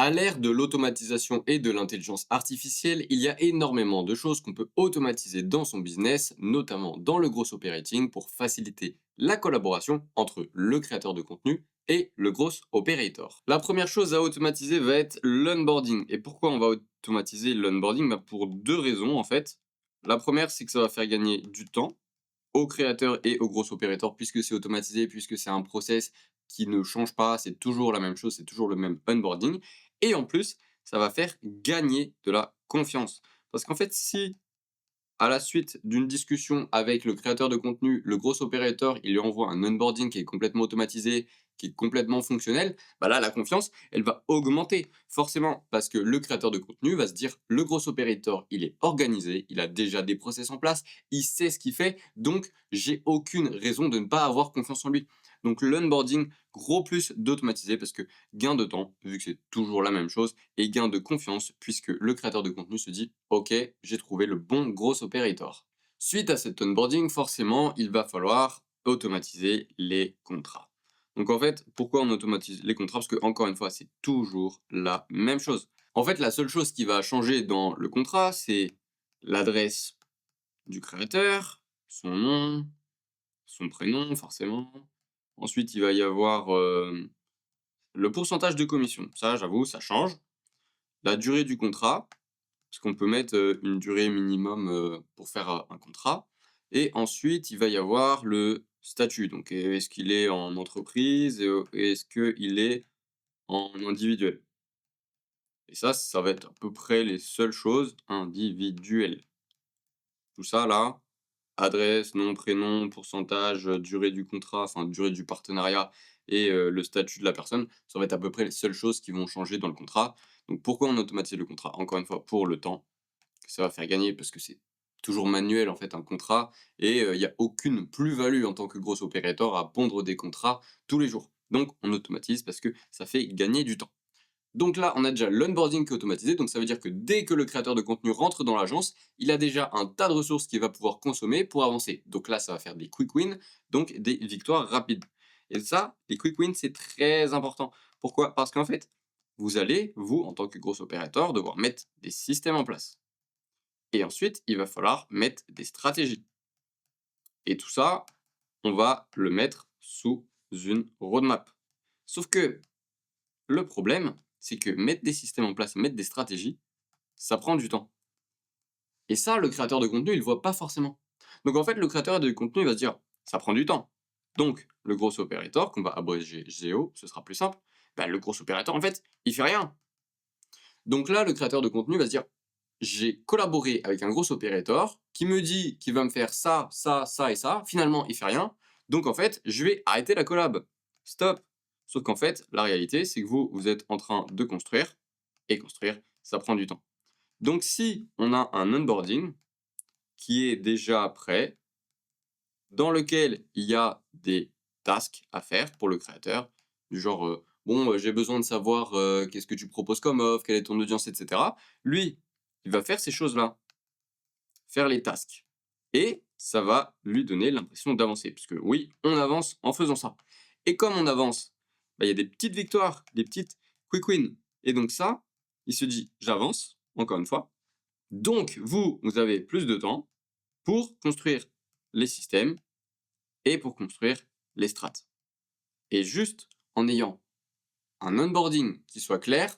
À l'ère de l'automatisation et de l'intelligence artificielle, il y a énormément de choses qu'on peut automatiser dans son business, notamment dans le gross operating pour faciliter la collaboration entre le créateur de contenu et le gross operator. La première chose à automatiser va être l'onboarding. Et pourquoi on va automatiser l'onboarding? Pour deux raisons en fait. La première, c'est que ça va faire gagner du temps au créateur et au gros opérateur puisque c'est automatisé, puisque c'est un process qui ne change pas, c'est toujours la même chose, c'est toujours le même onboarding. Et en plus, ça va faire gagner de la confiance. Parce qu'en fait, si à la suite d'une discussion avec le créateur de contenu, le gros opérateur, il lui envoie un onboarding qui est complètement automatisé, qui est complètement fonctionnel, bah là, la confiance, elle va augmenter, forcément, parce que le créateur de contenu va se dire, le gros opérateur, il est organisé, il a déjà des process en place, il sait ce qu'il fait, donc j'ai aucune raison de ne pas avoir confiance en lui. Donc l'onboarding, gros plus d'automatiser, parce que gain de temps, vu que c'est toujours la même chose, et gain de confiance puisque le créateur de contenu se dit OK, j'ai trouvé le bon gros operator. Suite à cet onboarding, forcément, il va falloir automatiser les contrats. Donc en fait, pourquoi on automatise les contrats? Parce que encore une fois, c'est toujours la même chose. En fait, la seule chose qui va changer dans le contrat, c'est l'adresse du créateur, son nom, son prénom forcément. Ensuite, il va y avoir le pourcentage de commission. Ça, j'avoue, ça change. La durée du contrat, parce qu'on peut mettre, une durée minimum, pour faire, un contrat et ensuite il va y avoir le statut. Donc, est-ce qu'il est en entreprise, est-ce qu'il est en individuel? Et ça va être à peu près les seules choses individuelles. Tout ça là, adresse, nom, prénom, pourcentage, durée du contrat, enfin durée du partenariat et le statut de la personne, ça va être à peu près les seules choses qui vont changer dans le contrat. Donc pourquoi on automatise le contrat? Encore une fois, pour le temps que ça va faire gagner parce que c'est toujours manuel en fait un contrat et il y a aucune plus-value en tant que gros opérateur à pondre des contrats tous les jours. Donc on automatise parce que ça fait gagner du temps. Donc là, on a déjà l'onboarding qui est automatisé, donc ça veut dire que dès que le créateur de contenu rentre dans l'agence, il a déjà un tas de ressources qu'il va pouvoir consommer pour avancer. Donc là, ça va faire des quick wins, donc des victoires rapides. Et ça, les quick wins, c'est très important. Pourquoi? Parce qu'en fait, vous allez, vous, en tant que gros opérateur, devoir mettre des systèmes en place. Et ensuite, il va falloir mettre des stratégies. Et tout ça, on va le mettre sous une roadmap. Sauf que le problème, c'est que mettre des systèmes en place, mettre des stratégies, ça prend du temps. Et ça, le créateur de contenu, il le voit pas forcément. Donc en fait, le créateur de contenu va se dire, ça prend du temps. Donc, le gros opérateur, qu'on va abréger GO, ce sera plus simple, bah, le gros opérateur, en fait, il fait rien. Donc là, le créateur de contenu va se dire, j'ai collaboré avec un gros opérateur qui me dit qu'il va me faire ça, ça, ça et ça. Finalement, il fait rien. Donc en fait, je vais arrêter la collab. Stop. Sauf qu'en fait, la réalité, c'est que vous êtes en train de construire. Et construire, ça prend du temps. Donc si on a un onboarding qui est déjà prêt, dans lequel il y a des tasks à faire pour le créateur, du genre, bon, j'ai besoin de savoir, qu'est-ce que tu proposes comme offre, quelle est ton audience, et cetera. Lui, il va faire ces choses-là, faire les tasks et ça va lui donner l'impression d'avancer puisque oui, on avance en faisant ça et comme on avance, bah, il y a des petites victoires, des petites quick wins et donc ça, il se dit: «J'avance», encore une fois, donc vous avez plus de temps pour construire les systèmes et pour construire les strats et juste en ayant un onboarding qui soit clair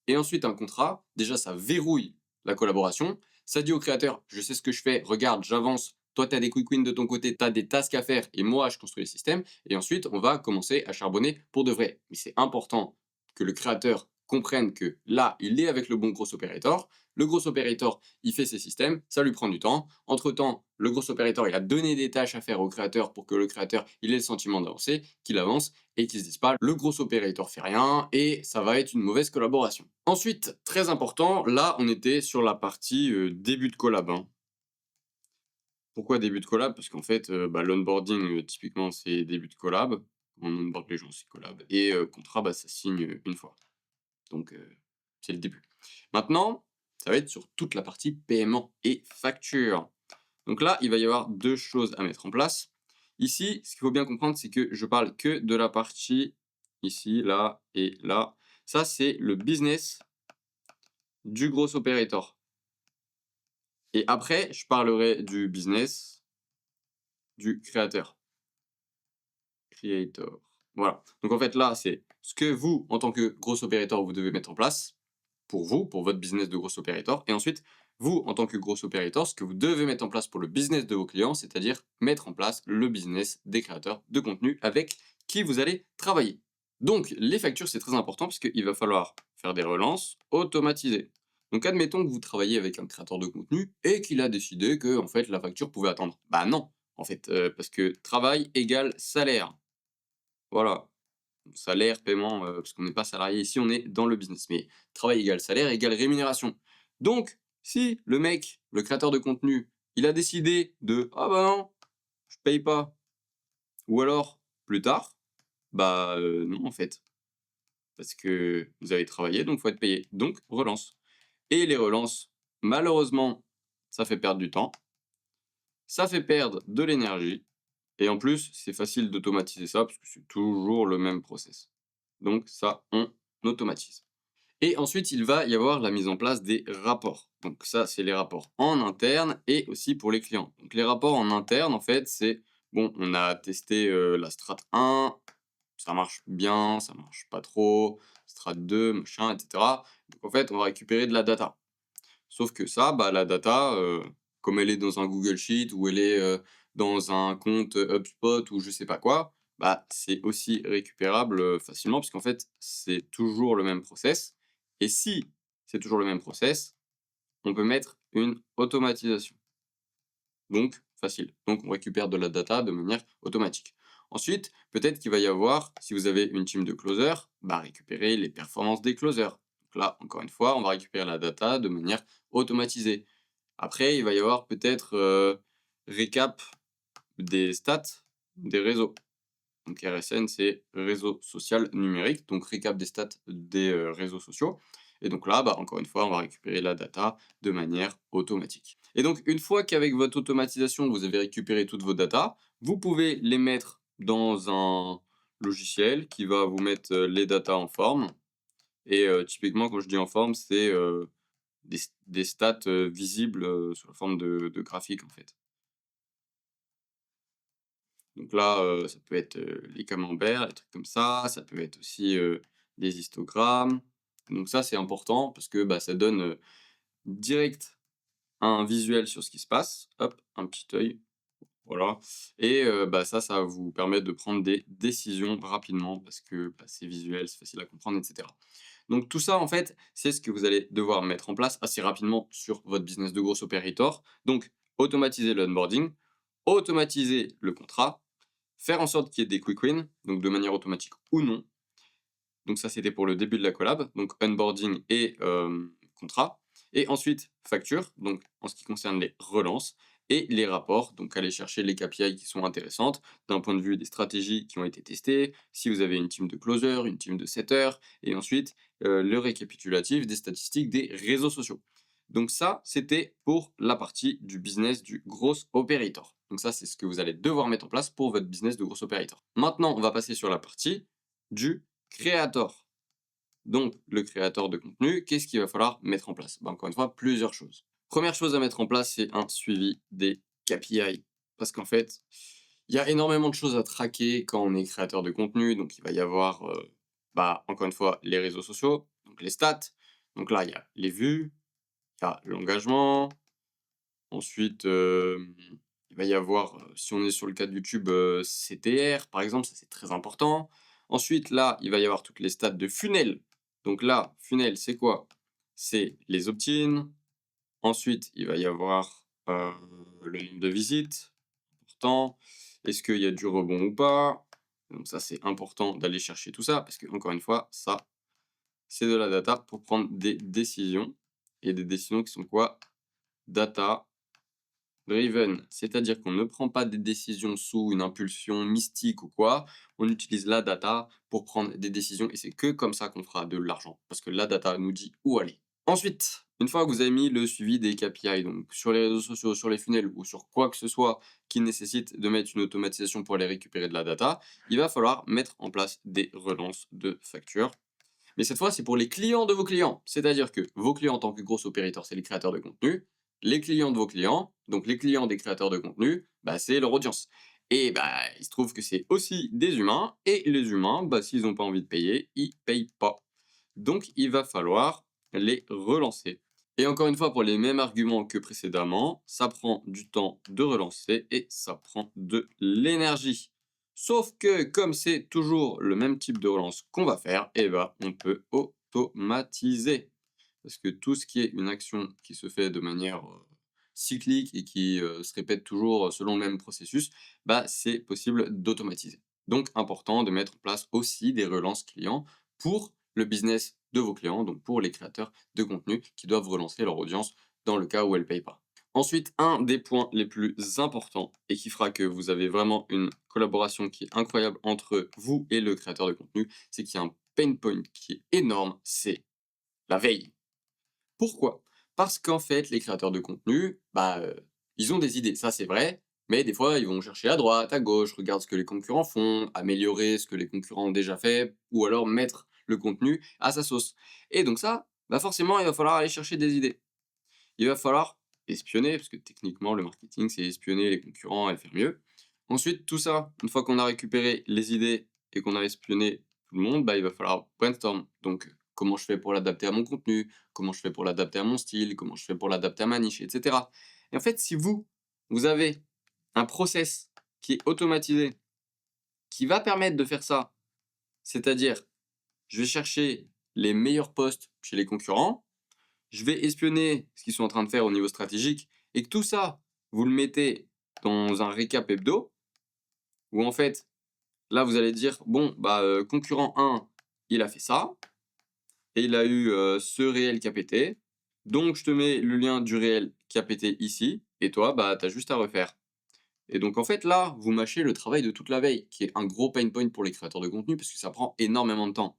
et ensuite un contrat, déjà ça verrouille la collaboration, ça dit au créateur, je sais ce que je fais, regarde, j'avance, toi tu as des quick wins de ton côté, tu as des tasks à faire et moi je construis le système, et ensuite on va commencer à charbonner pour de vrai. Mais c'est important que le créateur comprenne que là, il est avec le bon gros opérateur. Le gros opérateur, il fait ses systèmes, ça lui prend du temps. Entre-temps, le gros opérateur, il a donné des tâches à faire au créateur pour que le créateur, il ait le sentiment d'avancer, qu'il avance et qu'ils se disent pas le gros opérateur fait rien et ça va être une mauvaise collaboration. Ensuite, très important, là on était sur la partie début de collab, hein. Pourquoi début de collab? Parce qu'en fait, l'onboarding, typiquement c'est début de collab. On onboard les gens, c'est collab et contrat, bah, ça signe une fois. Donc c'est le début. Maintenant, ça va être sur toute la partie paiement et facture. Donc là, il va y avoir deux choses à mettre en place. Ici, ce qu'il faut bien comprendre, c'est que je parle que de la partie ici, là et là. Ça, c'est le business du gros operator. Et après, je parlerai du business du créateur. Creator. Voilà. Donc en fait, là, c'est ce que vous, en tant que gros operator, vous devez mettre en place pour vous, pour votre business de gros operator. Et ensuite, vous, en tant que gros operator, ce que vous devez mettre en place pour le business de vos clients, c'est-à-dire mettre en place le business des créateurs de contenu avec qui vous allez travailler. Donc, les factures, c'est très important parce qu'il va falloir faire des relances automatisées. Donc, admettons que vous travaillez avec un créateur de contenu et qu'il a décidé que, en fait, la facture pouvait attendre. Bah non, en fait, parce que travail égale salaire. Voilà, salaire, paiement, parce qu'on n'est pas salarié ici, on est dans le business. Mais travail égale salaire égale rémunération. Donc, si le mec, le créateur de contenu, il a décidé de ah bah non, je paye pas, ou alors plus tard, bah non en fait, parce que vous avez travaillé, donc faut être payé. Donc relance. Et les relances, malheureusement, ça fait perdre du temps, ça fait perdre de l'énergie, et en plus, c'est facile d'automatiser ça parce que c'est toujours le même process. Donc ça, on automatise. Et ensuite, il va y avoir la mise en place des rapports. Donc ça, c'est les rapports en interne et aussi pour les clients. Donc les rapports en interne, en fait, c'est, bon, on a testé la strat 1, ça marche bien, ça marche pas trop, strat 2, machin, etc. Donc en fait, on va récupérer de la data. Sauf que ça, bah, la data, comme elle est dans un Google Sheet ou elle est dans un compte HubSpot ou je sais pas quoi, bah, c'est aussi récupérable facilement puisqu'en fait, c'est toujours le même process. Et si c'est toujours le même process, on peut mettre une automatisation. Donc, facile. Donc, on récupère de la data de manière automatique. Ensuite, peut-être qu'il va y avoir, si vous avez une team de closers, bah, récupérer les performances des closers. Donc là, encore une fois, on va récupérer la data de manière automatisée. Après, il va y avoir peut-être récap des stats des réseaux. Donc RSN, c'est réseau social numérique, donc récap des stats des réseaux sociaux. Et donc là, bah, encore une fois, on va récupérer la data de manière automatique. Et donc, une fois qu'avec votre automatisation, vous avez récupéré toutes vos datas, vous pouvez les mettre dans un logiciel qui va vous mettre les datas en forme. Et typiquement, quand je dis en forme, c'est des stats visibles sous la forme de graphiques, en fait. Donc là, ça peut être, les camemberts, des trucs comme ça peut être aussi, des histogrammes. Donc ça, c'est important parce que, bah, ça donne, direct un visuel sur ce qui se passe. Hop, un petit œil, voilà et bah, ça va vous permettre de prendre des décisions rapidement parce que, bah, c'est visuel, c'est facile à comprendre et cetera. Donc tout ça, en fait, c'est ce que vous allez devoir mettre en place assez rapidement sur votre business de gros operator. Donc automatiser l'onboarding, automatiser le contrat, faire en sorte qu'il y ait des quick wins, donc de manière automatique ou non. Donc ça, c'était pour le début de la collab, donc onboarding et contrat. Et ensuite, facture, donc en ce qui concerne les relances, et les rapports, donc aller chercher les KPI qui sont intéressantes, d'un point de vue des stratégies qui ont été testées, si vous avez une team de closers, une team de setters, et ensuite le récapitulatif des statistiques des réseaux sociaux. Donc ça, c'était pour la partie du business du gros operator. Donc ça, c'est ce que vous allez devoir mettre en place pour votre business de gros operator. Maintenant, on va passer sur la partie du créateur. Donc, le créateur de contenu, qu'est-ce qu'il va falloir mettre en place? Bah, encore une fois, plusieurs choses. Première chose à mettre en place, c'est un suivi des KPI. Parce qu'en fait, il y a énormément de choses à traquer quand on est créateur de contenu. Donc, il va y avoir, bah, encore une fois, les réseaux sociaux, donc les stats. Donc là, il y a les vues, il y a l'engagement. Ensuite, il va y avoir, si on est sur le cas de YouTube, CTR, par exemple, ça c'est très important. Ensuite, là, il va y avoir toutes les stats de funnel. Donc là, funnel, c'est quoi? C'est les opt-in. Ensuite, il va y avoir, le nombre de visites, important. Est-ce qu'il y a du rebond ou pas? Donc ça, c'est important d'aller chercher tout ça parce que encore une fois, ça, c'est de la data pour prendre des décisions et des décisions qui sont quoi? Data driven, c'est-à-dire qu'on ne prend pas des décisions sous une impulsion mystique ou quoi, on utilise la data pour prendre des décisions et c'est que comme ça qu'on fera de l'argent, parce que la data nous dit où aller. Ensuite, une fois que vous avez mis le suivi des KPI, donc sur les réseaux sociaux, sur les funnels ou sur quoi que ce soit qui nécessite de mettre une automatisation pour aller récupérer de la data, il va falloir mettre en place des relances de factures. mais cette fois, c'est pour les clients de vos clients. C'est-à-dire que vos clients en tant que gros opérateurs, c'est les créateurs de contenu. Les clients de vos clients, donc les clients des créateurs de contenu, bah, c'est leur audience. Et bah, il se trouve que c'est aussi des humains, et les humains, bah, s'ils n'ont pas envie de payer, ils payent pas. Donc, il va falloir les relancer. Et encore une fois, pour les mêmes arguments que précédemment, ça prend du temps de relancer et ça prend de l'énergie. Sauf que comme c'est toujours le même type de relance qu'on va faire, eh ben, on peut automatiser. Parce que tout ce qui est une action qui se fait de manière cyclique et qui se répète toujours selon le même processus, bah, c'est possible d'automatiser. Donc, important de mettre en place aussi des relances clients pour le business de vos clients, donc pour les créateurs de contenu qui doivent relancer leur audience dans le cas où elle ne paye pas. Ensuite, un des points les plus importants et qui fera que vous avez vraiment une collaboration qui est incroyable entre vous et le créateur de contenu, c'est qu'il y a un pain point qui est énorme, c'est la veille. Pourquoi? Parce qu'en fait, les créateurs de contenu, bah, ils ont des idées, ça c'est vrai, mais des fois, ils vont chercher à droite, à gauche, regarder ce que les concurrents font, améliorer ce que les concurrents ont déjà fait, ou alors mettre le contenu à sa sauce. Et donc ça, bah forcément, il va falloir aller chercher des idées. Il va falloir espionner, parce que techniquement, le marketing, c'est espionner les concurrents et faire mieux. Ensuite, tout ça, une fois qu'on a récupéré les idées et qu'on a espionné tout le monde, bah, il va falloir brainstorm. Donc, comment je fais pour l'adapter à mon contenu, comment je fais pour l'adapter à mon style, comment je fais pour l'adapter à ma niche, etc. Et en fait, si vous avez un process qui est automatisé, qui va permettre de faire ça, c'est-à-dire, je vais chercher les meilleurs posts chez les concurrents, je vais espionner ce qu'ils sont en train de faire au niveau stratégique, et que tout ça, vous le mettez dans un récap hebdo, où en fait, là, vous allez dire, bon, bah, concurrent 1, il a fait ça, et il a eu ce réel qui a pété, donc je te mets le lien du réel qui a pété ici, et toi, bah, tu as juste à refaire. Et donc en fait, là, vous mâchez le travail de toute la veille, qui est un gros pain point pour les créateurs de contenu, parce que ça prend énormément de temps.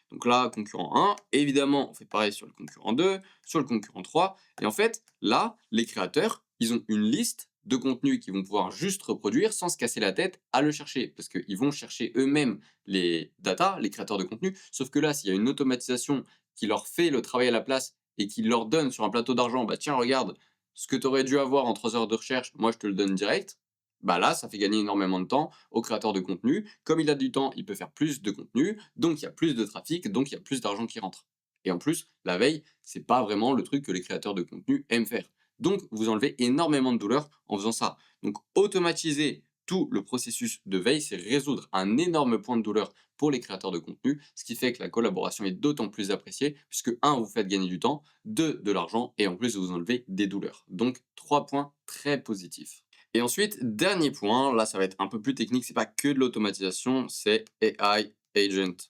Donc là, concurrent 1, évidemment, on fait pareil sur le concurrent 2, sur le concurrent 3. Et en fait, là, les créateurs, ils ont une liste de contenus qu'ils vont pouvoir juste reproduire sans se casser la tête à le chercher. Parce qu'ils vont chercher eux-mêmes les data, les créateurs de contenu. Sauf que là, s'il y a une automatisation qui leur fait le travail à la place et qui leur donne sur un plateau d'argent, bah tiens, regarde, ce que tu aurais dû avoir en 3 heures de recherche, moi je te le donne direct. Bah là, ça fait gagner énormément de temps au créateur de contenu. Comme il a du temps, il peut faire plus de contenu, donc il y a plus de trafic, donc il y a plus d'argent qui rentre. Et en plus, la veille, c'est pas vraiment le truc que les créateurs de contenu aiment faire. Donc, vous enlevez énormément de douleur en faisant ça. Donc, automatiser tout le processus de veille, c'est résoudre un énorme point de douleur pour les créateurs de contenu, ce qui fait que la collaboration est d'autant plus appréciée, puisque 1, vous faites gagner du temps, 2, de l'argent, et en plus, vous enlevez des douleurs. Donc, 3 points très positifs. Et ensuite, dernier point, là ça va être un peu plus technique, c'est pas que de l'automatisation, c'est AI agent.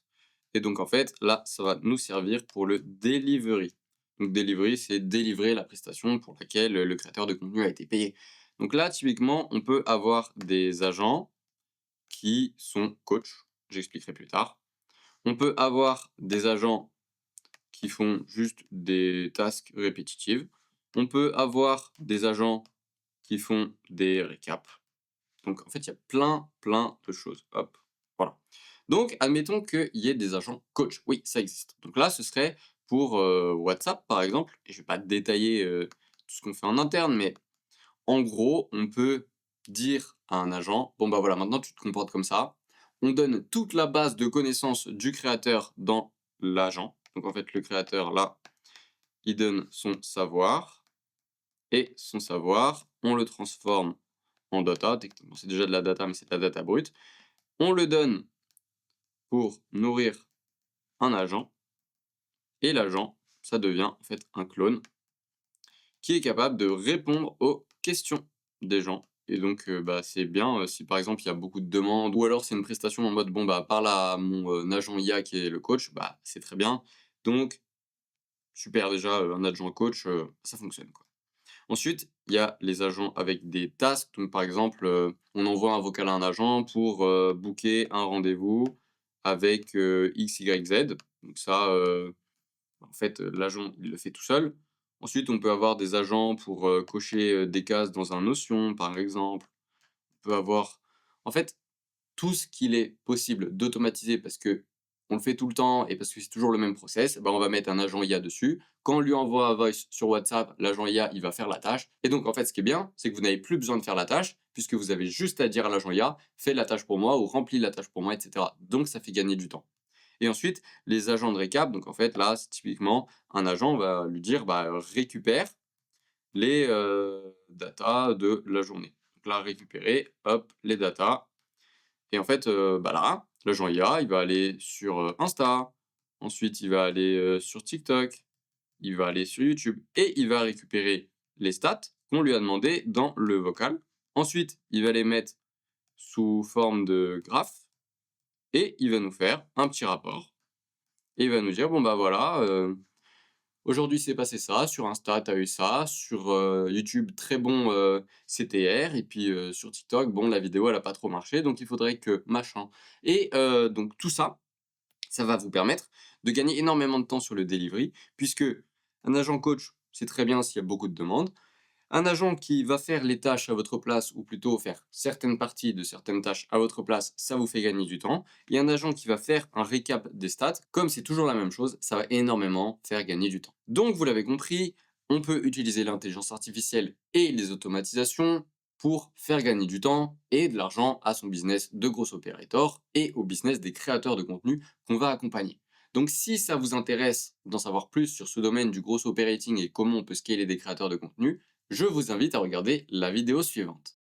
Et donc en fait, là, ça va nous servir pour le delivery. Donc delivery, c'est délivrer la prestation pour laquelle le créateur de contenu a été payé. Donc là, typiquement, on peut avoir des agents qui sont coachs, j'expliquerai plus tard. On peut avoir des agents qui font juste des tasks répétitives. On peut avoir des agents qui font des récaps. Donc en fait, il y a plein de choses. Hop, voilà. Donc admettons qu'il y ait des agents coach. Oui, ça existe. Donc là, ce serait pour WhatsApp, par exemple, et je vais pas détailler tout ce qu'on fait en interne, mais en gros, on peut dire à un agent, bon bah voilà, maintenant tu te comportes comme ça. On donne toute la base de connaissances du créateur dans l'agent. Donc en fait, le créateur, là, il donne son savoir, et son savoir, on le transforme en data. Techniquement, c'est déjà de la data, mais c'est de la data brute. On le donne pour nourrir un agent, et l'agent, ça devient en fait un clone qui est capable de répondre aux questions des gens. Et donc, bah, c'est bien si par exemple il y a beaucoup de demandes, ou alors c'est une prestation en mode bon, bah, parle à mon agent IA qui est le coach, bah, c'est très bien. Donc, super, déjà, un adjoint coach, ça fonctionne quoi. Ensuite, il y a les agents avec des tasks. Donc, par exemple, on envoie un vocal à un agent pour booker un rendez-vous avec X, Y, Z. Donc ça, en fait, l'agent, il le fait tout seul. Ensuite, on peut avoir des agents pour cocher des cases dans un Notion, par exemple. On peut avoir, en fait, tout ce qu'il est possible d'automatiser parce que on le fait tout le temps et parce que c'est toujours le même process, bah, on va mettre un agent IA dessus. Quand on lui envoie un voice sur WhatsApp, l'agent IA, il va faire la tâche. Et donc, en fait, ce qui est bien, c'est que vous n'avez plus besoin de faire la tâche, puisque vous avez juste à dire à l'agent IA, fais la tâche pour moi ou remplis la tâche pour moi, etc. Donc, ça fait gagner du temps. Et ensuite, les agents de récap, donc en fait, là, c'est typiquement un agent va lui dire, bah, récupère les datas de la journée. Donc là, récupérer, hop, les datas. Et en fait, bah là, l'agent IA, il va aller sur Insta, ensuite il va aller sur TikTok, il va aller sur YouTube et il va récupérer les stats qu'on lui a demandé dans le vocal. Ensuite, il va les mettre sous forme de graphe et il va nous faire un petit rapport. Et il va nous dire, bon bah voilà, aujourd'hui, c'est passé ça, sur Insta, tu as eu ça, sur, YouTube, très bon, CTR et puis, sur TikTok, bon, la vidéo, elle a pas trop marché, donc il faudrait que machin et donc tout ça, ça va vous permettre de gagner énormément de temps sur le delivery puisque un agent coach, c'est très bien s'il y a beaucoup de demandes. Un agent qui va faire les tâches à votre place, ou plutôt faire certaines parties de certaines tâches à votre place, ça vous fait gagner du temps. Et un agent qui va faire un récap des stats, comme c'est toujours la même chose, ça va énormément faire gagner du temps. Donc vous l'avez compris, on peut utiliser l'intelligence artificielle et les automatisations pour faire gagner du temps et de l'argent à son business de gros opérateur et au business des créateurs de contenu qu'on va accompagner. Donc si ça vous intéresse d'en savoir plus sur ce domaine du gros operating et comment on peut scaler des créateurs de contenu, je vous invite à regarder la vidéo suivante.